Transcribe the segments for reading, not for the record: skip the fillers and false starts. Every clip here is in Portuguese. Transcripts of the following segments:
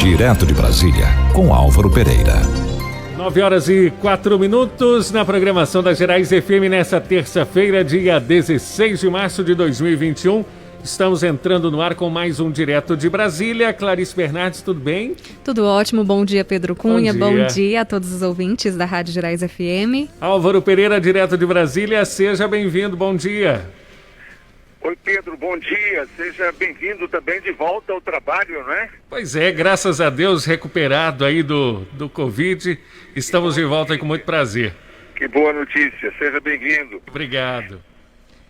Direto de Brasília, com Álvaro Pereira. 9h04 na programação da Gerais FM nessa terça-feira, dia 16 de março de 2021. Estamos entrando no ar com mais um Direto de Brasília. Clarice Bernardes, tudo bem? Tudo ótimo. Bom dia, Pedro Cunha. Bom dia a todos os ouvintes da Rádio Gerais FM. Álvaro Pereira, direto de Brasília. Seja bem-vindo. Bom dia. Oi, Pedro. Bom dia. Seja bem-vindo também de volta ao trabalho, não é? Pois é, graças a Deus, recuperado aí do Covid. Estamos de volta aí com muito prazer. Que boa notícia. Seja bem-vindo. Obrigado.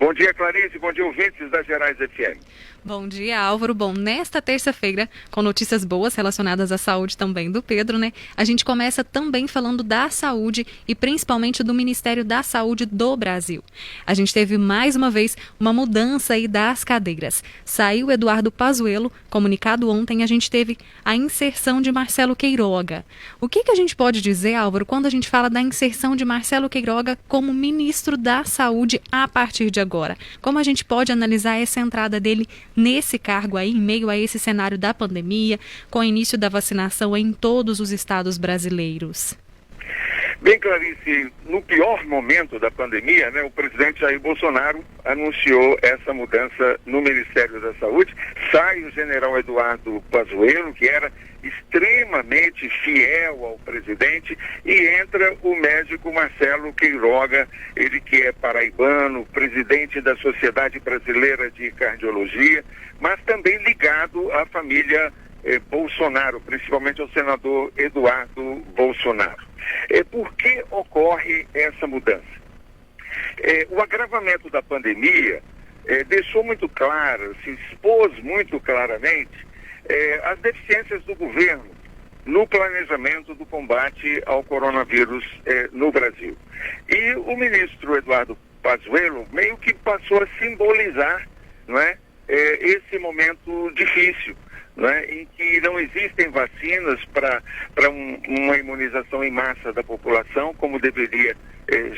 Bom dia, Clarice. Bom dia, ouvintes da Gerais FM. Bom dia, Álvaro. Bom, nesta terça-feira, com notícias boas relacionadas à saúde também do Pedro, né? A gente começa também falando da saúde e principalmente do Ministério da Saúde do Brasil. A gente teve mais uma vez uma mudança aí das cadeiras. Saiu Eduardo Pazuello, comunicado ontem, a gente teve a inserção de Marcelo Queiroga. O que a gente pode dizer, Álvaro, quando a gente fala da inserção de Marcelo Queiroga como ministro da Saúde a partir de agora? Como a gente pode analisar essa entrada dele nesse cargo aí, em meio a esse cenário da pandemia, com o início da vacinação em todos os estados brasileiros? Bem, Clarice, no pior momento da pandemia, né, o presidente Jair Bolsonaro anunciou essa mudança no Ministério da Saúde. Sai o general Eduardo Pazuello, que era extremamente fiel ao presidente, e entra o médico Marcelo Queiroga, ele que é paraibano, presidente da Sociedade Brasileira de Cardiologia, mas também ligado à família Bolsonaro, principalmente ao senador Eduardo Bolsonaro. Por que ocorre essa mudança? O agravamento da pandemia deixou muito claro, se expôs muito claramente as deficiências do governo no planejamento do combate ao coronavírus no Brasil. E o ministro Eduardo Pazuello meio que passou a simbolizar, não é, esse momento difícil, não é, em que não existem vacinas para uma imunização em massa da população, como deveria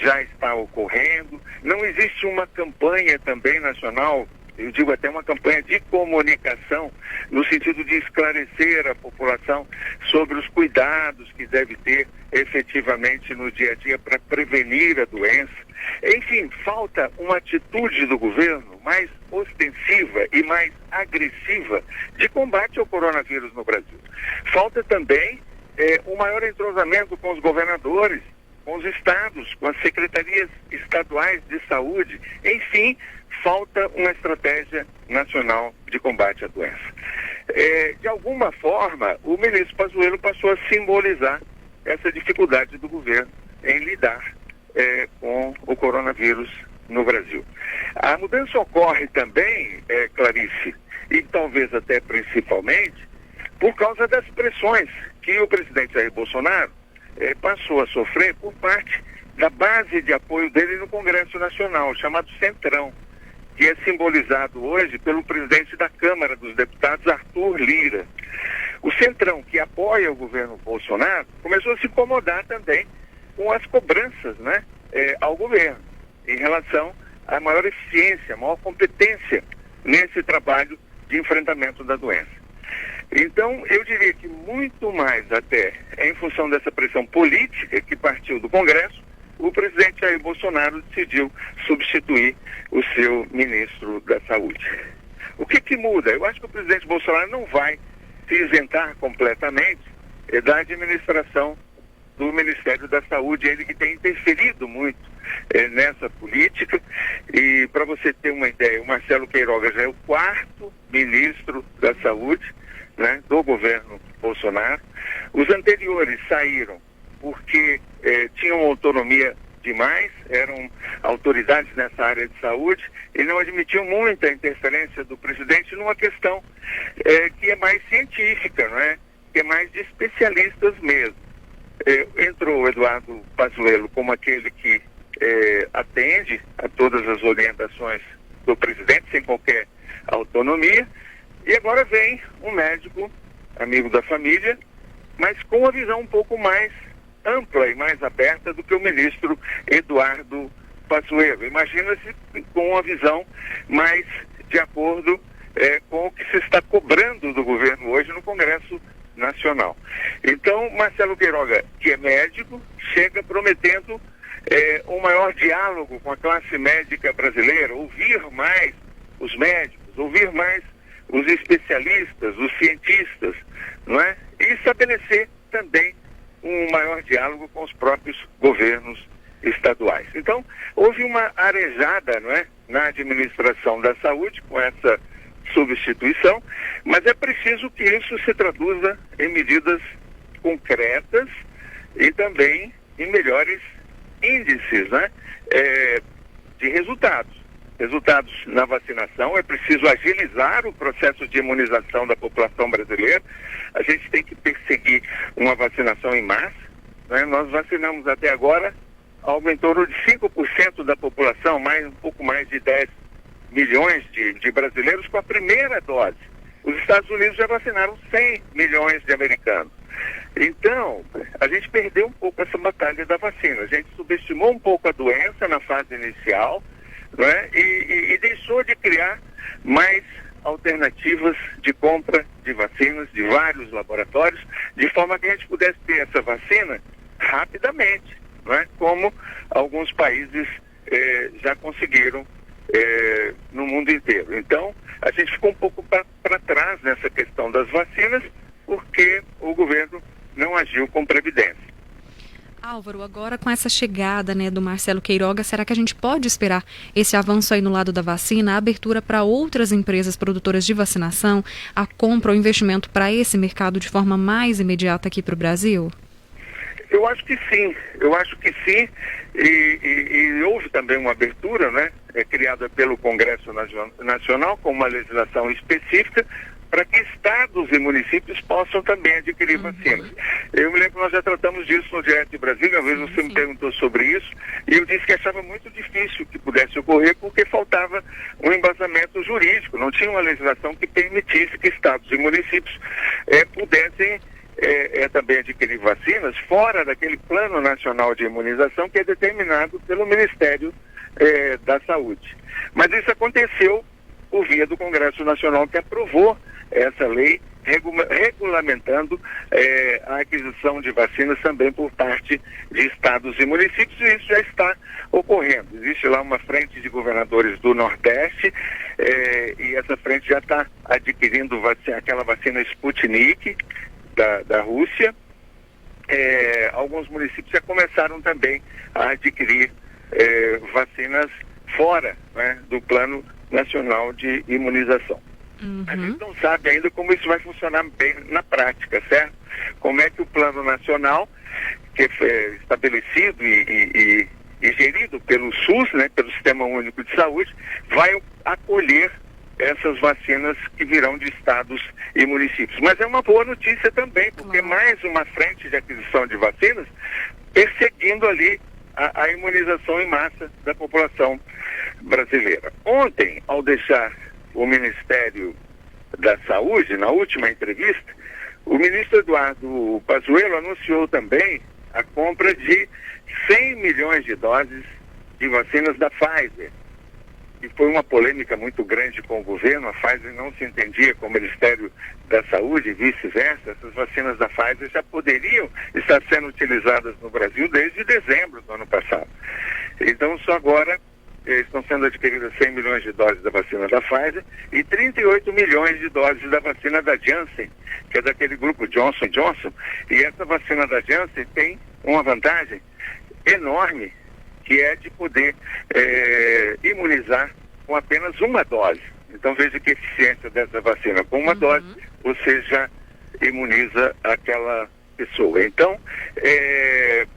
já estar ocorrendo. Não existe uma campanha também nacional, eu digo até uma campanha de comunicação, no sentido de esclarecer a população sobre os cuidados que deve ter efetivamente no dia a dia para prevenir a doença. Enfim, falta uma atitude do governo mais ostensiva e mais agressiva de combate ao coronavírus no Brasil. Falta também um maior entrosamento com os governadores, com os estados, com as secretarias estaduais de saúde. Enfim, falta uma estratégia nacional de combate à doença. De alguma forma, o ministro Pazuello passou a simbolizar essa dificuldade do governo em lidar com o coronavírus no Brasil. A mudança ocorre também, Clarice, e talvez até principalmente, por causa das pressões que o presidente Jair Bolsonaro passou a sofrer por parte da base de apoio dele no Congresso Nacional, chamado Centrão, que é simbolizado hoje pelo presidente da Câmara dos Deputados, Arthur Lira. O Centrão, que apoia o governo Bolsonaro, começou a se incomodar também com as cobranças, né, ao governo, em relação à maior eficiência, à maior competência nesse trabalho de enfrentamento da doença. Então, eu diria que muito mais até em função dessa pressão política que partiu do Congresso, o presidente Jair Bolsonaro decidiu substituir o seu ministro da Saúde. O que muda? Eu acho que o presidente Bolsonaro não vai se isentar completamente da administração do Ministério da Saúde, ele que tem interferido muito nessa política. E para você ter uma ideia, o Marcelo Queiroga já é o 4º ministro da Saúde, né, do governo Bolsonaro. Os anteriores saíram porque tinham autonomia demais, eram autoridades nessa área de saúde e não admitiam muita interferência do presidente numa questão que é mais científica, não é? Que é mais de especialistas mesmo. Entrou o Eduardo Pazuello como aquele que atende a todas as orientações do presidente, sem qualquer autonomia, e agora vem um médico, amigo da família, mas com uma visão um pouco mais ampla e mais aberta do que o ministro Eduardo Pazuello. Imagina-se com uma visão mais de acordo com o que se está cobrando do governo hoje no Congresso nacional. Então, Marcelo Queiroga, que é médico, chega prometendo um maior diálogo com a classe médica brasileira, ouvir mais os médicos, ouvir mais os especialistas, os cientistas, não é? E estabelecer também um maior diálogo com os próprios governos estaduais. Então, houve uma arejada, não é, na administração da saúde com essa substituição, mas é preciso que isso se traduza em medidas concretas e também em melhores índices, né, de resultados na vacinação. É preciso agilizar o processo de imunização da população brasileira. A gente tem que perseguir uma vacinação em massa, né? Nós vacinamos até agora algo em torno de 5% da população, um pouco mais de 10 milhões de brasileiros com a primeira dose. Os Estados Unidos já vacinaram 100 milhões de americanos. Então, a gente perdeu um pouco essa batalha da vacina. A gente subestimou um pouco a doença na fase inicial, né? E deixou de criar mais alternativas de compra de vacinas de vários laboratórios, de forma que a gente pudesse ter essa vacina rapidamente, né? Como alguns países já conseguiram no mundo inteiro. Então, a gente ficou um pouco para trás nessa questão das vacinas, porque o governo não agiu com previdência. Álvaro, agora com essa chegada, né, do Marcelo Queiroga, será que a gente pode esperar esse avanço aí no lado da vacina, a abertura para outras empresas produtoras de vacinação, a compra ou investimento para esse mercado de forma mais imediata aqui para o Brasil? Eu acho que sim, e houve também uma abertura, né, criada pelo Congresso Nacional com uma legislação específica para que estados e municípios possam também adquirir vacinas. Eu me lembro que nós já tratamos disso no Direto de Brasília, uma vez você me perguntou sobre isso, e eu disse que achava muito difícil que pudesse ocorrer porque faltava um embasamento jurídico, não tinha uma legislação que permitisse que estados e municípios pudessem também adquirir vacinas fora daquele Plano Nacional de Imunização que é determinado pelo Ministério da Saúde. Mas isso aconteceu por via do Congresso Nacional, que aprovou essa lei regulamentando a aquisição de vacinas também por parte de estados e municípios, e isso já está ocorrendo. Existe lá uma frente de governadores do Nordeste e essa frente já está adquirindo aquela vacina Sputnik da Rússia. Alguns municípios já começaram também a adquirir vacinas fora, né, do Plano Nacional de Imunização. A gente não sabe ainda como isso vai funcionar bem na prática, certo? Como é que o Plano Nacional, que foi estabelecido e gerido pelo SUS, né, pelo Sistema Único de Saúde, vai acolher essas vacinas que virão de estados e municípios. Mas é uma boa notícia também, porque mais uma frente de aquisição de vacinas perseguindo ali a imunização em massa da população brasileira. Ontem, ao deixar o Ministério da Saúde, na última entrevista, o ministro Eduardo Pazuello anunciou também a compra de 100 milhões de doses de vacinas da Pfizer. E foi uma polêmica muito grande com o governo. A Pfizer não se entendia com o Ministério da Saúde e vice-versa. Essas vacinas da Pfizer já poderiam estar sendo utilizadas no Brasil desde dezembro do ano passado. Então, só agora estão sendo adquiridas 100 milhões de doses da vacina da Pfizer e 38 milhões de doses da vacina da Janssen, que é daquele grupo Johnson & Johnson. E essa vacina da Janssen tem uma vantagem enorme, que é de poder imunizar com apenas uma dose. Então veja que eficiência dessa vacina. Com uma dose, você já imuniza aquela pessoa. Então,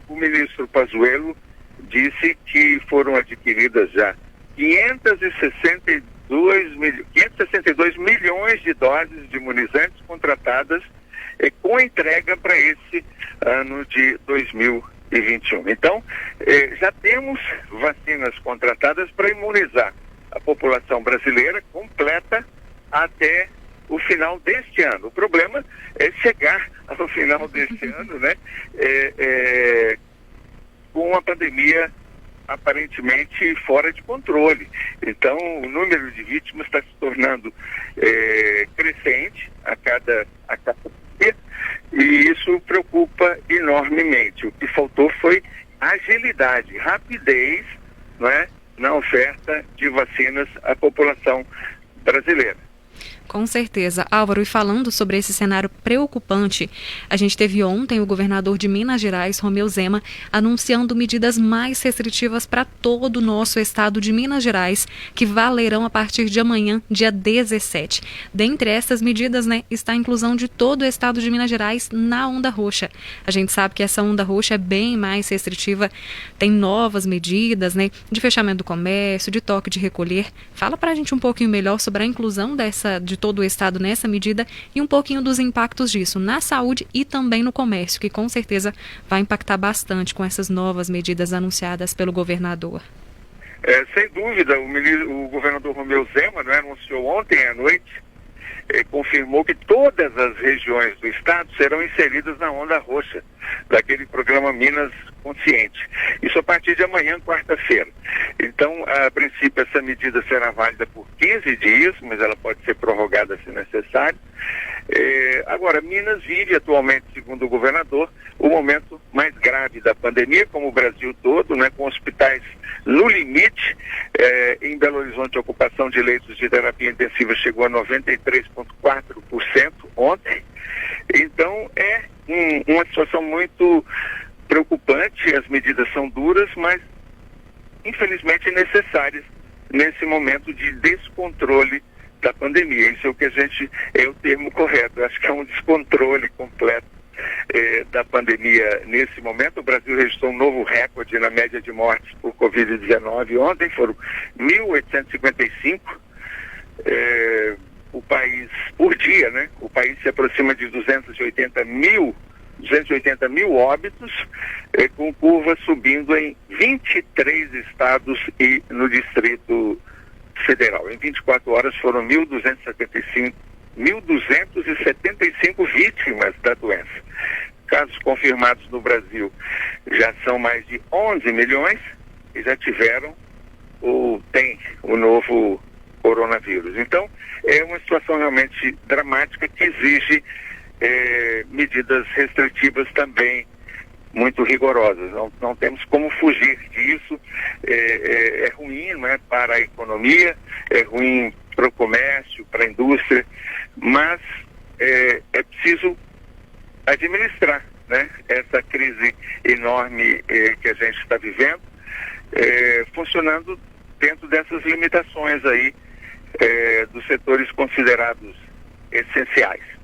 o ministro Pazuello disse que foram adquiridas já 562 milhões de doses de imunizantes contratadas com entrega para esse ano de 2021. Então, já temos vacinas contratadas para imunizar a população brasileira completa até o final deste ano. O problema é chegar ao final deste ano, né, com a pandemia aparentemente fora de controle. Então, o número de vítimas está se tornando crescente a cada dia, E isso preocupa enormemente. O que faltou foi agilidade, rapidez, não é, na oferta de vacinas à população brasileira. Com certeza. Álvaro, e falando sobre esse cenário preocupante, a gente teve ontem o governador de Minas Gerais, Romeu Zema, anunciando medidas mais restritivas para todo o nosso estado de Minas Gerais, que valerão a partir de amanhã, dia 17. Dentre essas medidas, está a inclusão de todo o estado de Minas Gerais na onda roxa. A gente sabe que essa onda roxa é bem mais restritiva, tem novas medidas, de fechamento do comércio, de toque de recolher. Fala para a gente um pouquinho melhor sobre a inclusão de todo o estado nessa medida e um pouquinho dos impactos disso na saúde e também no comércio, que com certeza vai impactar bastante com essas novas medidas anunciadas pelo governador. Sem dúvida, o governador Romeu Zema, anunciou ontem à noite, confirmou que todas as regiões do estado serão inseridas na onda roxa daquele programa Minas Consciente. Isso a partir de amanhã, quarta-feira. Então, a princípio, essa medida será válida por 15 dias, mas ela pode ser prorrogada se necessário. Agora, Minas vive atualmente, segundo o governador, o momento mais grave da pandemia, como o Brasil todo, com hospitais no limite. Em Belo Horizonte, a ocupação de leitos de terapia intensiva chegou a 93,4% ontem. Então, é uma situação muito preocupante. As medidas são duras, mas infelizmente necessárias nesse momento de descontrole da pandemia. Isso é o que é o termo correto. Eu acho que é um descontrole completo da pandemia nesse momento. O Brasil registrou um novo recorde na média de mortes por Covid-19 ontem, foram 1.855 o país por dia, o país se aproxima de 280 mil óbitos, com curva subindo em 23 estados e no Distrito Federal. Em 24 horas foram 1.275 vítimas da doença. Casos confirmados no Brasil já são mais de 11 milhões e já tiveram ou tem o novo coronavírus. Então, é uma situação realmente dramática que exige medidas restritivas também muito rigorosas. Não temos como fugir disso. É ruim, para a economia, é ruim para o comércio, para a indústria, mas é preciso administrar, essa crise enorme que a gente está vivendo, funcionando dentro dessas limitações aí dos setores considerados essenciais.